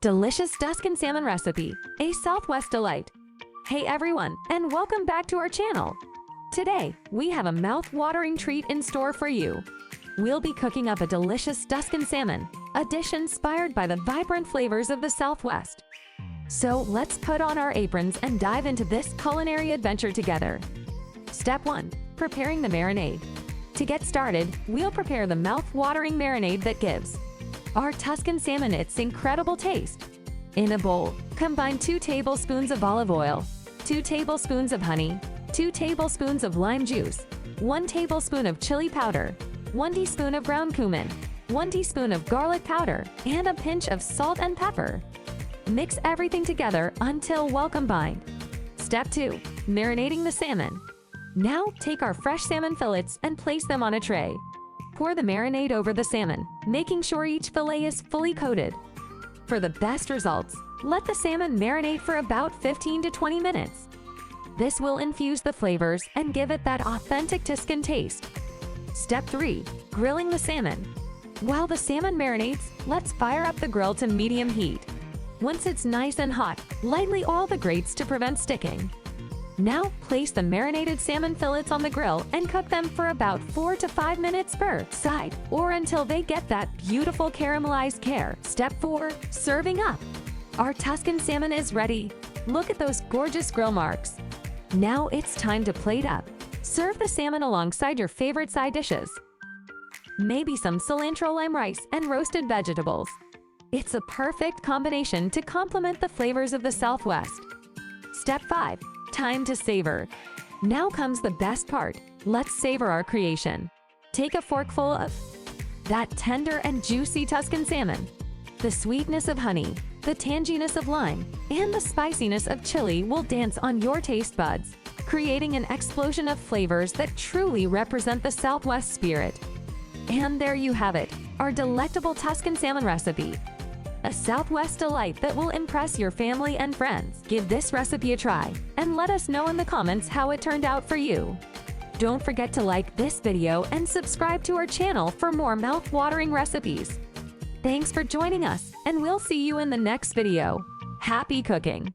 Delicious Tuscan salmon recipe, a Southwest delight. Hey everyone, and welcome back to our channel. Today, we have a mouth-watering treat in store for you. We'll be cooking up a delicious Tuscan salmon, a dish inspired by the vibrant flavors of the Southwest. So let's put on our aprons and dive into this culinary adventure together. Step 1. Preparing the marinade. To get started, we'll prepare the mouth-watering marinade that gives our Tuscan salmon its incredible taste. In a bowl, combine 2 tablespoons of olive oil, 2 tablespoons of honey, 2 tablespoons of lime juice, 1 tablespoon of chili powder, 1 teaspoon of ground cumin, 1 teaspoon of garlic powder, and a pinch of salt and pepper. Mix everything together until well combined. Step 2. Marinating the salmon. Now take our fresh salmon fillets and place them on a tray. Pour the marinade over the salmon, making sure each fillet is fully coated. For the best results, let the salmon marinate for about 15 to 20 minutes. This will infuse the flavors and give it that authentic Tuscan taste. Step 3. Grilling the salmon. While the salmon marinates, let's fire up the grill to medium heat. Once it's nice and hot, lightly oil the grates to prevent sticking. Now, place the marinated salmon fillets on the grill and cook them for about 4 to 5 minutes per side, or until they get that beautiful caramelized care. Step 4. Serving up. Our Tuscan salmon is ready. Look at those gorgeous grill marks. Now it's time to plate up. Serve the salmon alongside your favorite side dishes. Maybe some cilantro lime rice and roasted vegetables. It's a perfect combination to complement the flavors of the Southwest. Step 5. Time to savor. Now comes the best part. Let's savor our creation. Take a forkful of that tender and juicy Tuscan salmon. The sweetness of honey, the tanginess of lime, and the spiciness of chili will dance on your taste buds, creating an explosion of flavors that truly represent the Southwest spirit. And there you have it, our delectable Tuscan salmon recipe. A Southwest delight that will impress your family and friends. Give this recipe a try and let us know in the comments how it turned out for you. Don't forget to like this video and subscribe to our channel for more mouth-watering recipes. Thanks for joining us, and we'll see you in the next video. Happy cooking!